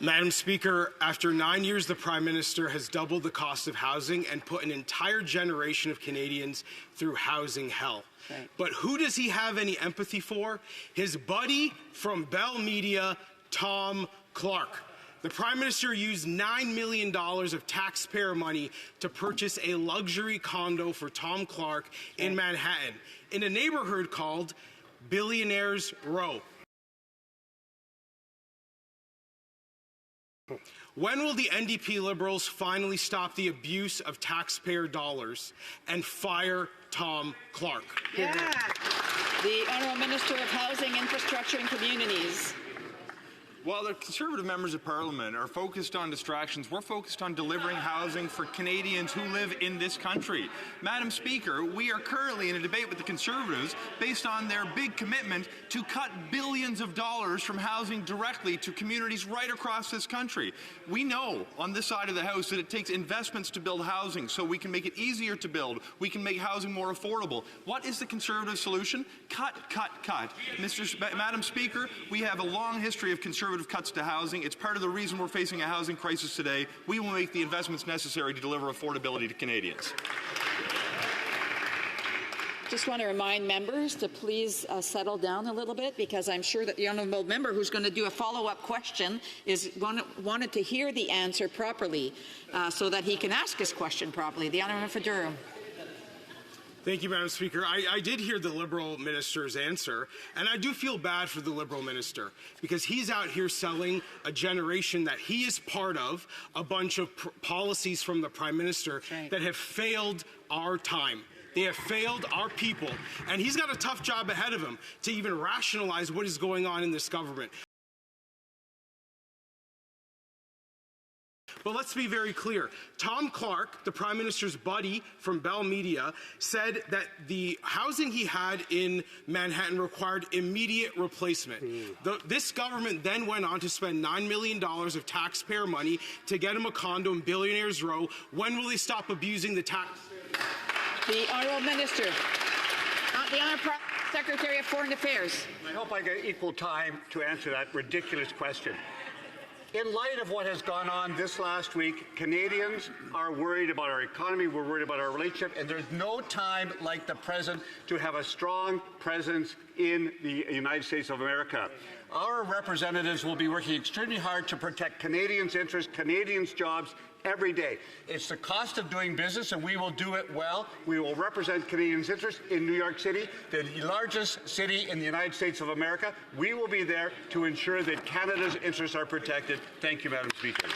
Madam Speaker, after 9 years, the Prime Minister has doubled the cost of housing and put an entire generation of Canadians through housing hell. Right. But who does he have any empathy for? His buddy from Bell Media, Tom Clark. The Prime Minister used $9 million of taxpayer money to purchase a luxury condo for Tom Clark in Manhattan, in a neighborhood called Billionaires Row. When will the NDP Liberals finally stop the abuse of taxpayer dollars and fire Tom Clark? Yeah. The Honourable Minister of Housing, Infrastructure and Communities. While the Conservative members of Parliament are focused on distractions, we're focused on delivering housing for Canadians who live in this country. Madam Speaker, we are currently in a debate with the Conservatives based on their big commitment to cut billions of dollars from housing directly to communities right across this country. We know on this side of the House that it takes investments to build housing so we can make it easier to build. We can make housing more affordable. What is the Conservative solution? Cut, cut, cut. Madam Speaker, we have a long history of Conservative cuts to housing. It's part of the reason we're facing a housing crisis today. We will make the investments necessary to deliver affordability to Canadians. Just want to remind members to please settle down a little bit, because I'm sure that the honourable member who's going to do a follow-up question wanted to hear the answer properly so that he can ask his question properly. The honourable for Durham. Thank you, Madam Speaker. I did hear the Liberal minister's answer, and I do feel bad for the Liberal minister, because he's out here selling a generation that he is part of, a bunch of policies from the Prime Minister that have failed our time. They have failed our people, and he's got a tough job ahead of him to even rationalize what is going on in this government. But let's be very clear. Tom Clark, the Prime Minister's buddy from Bell Media, said that the housing he had in Manhattan required immediate replacement. This government then went on to spend $9 million of taxpayer money to get him a condo in Billionaires Row. When will they stop abusing the tax? The Honourable Minister. The Honourable Secretary of Foreign Affairs. I hope I get equal time to answer that ridiculous question. In light of what has gone on this last week, Canadians are worried about our economy, we're worried about our relationship, and there's no time like the present to have a strong presence in the United States of America. Our representatives will be working extremely hard to protect Canadians' interests, Canadians' jobs, every day. It's the cost of doing business, and we will do it well. We will represent Canadians' interests in New York City, the largest city in the United States of America. We will be there to ensure that Canada's interests are protected. Thank you, Madam Speaker.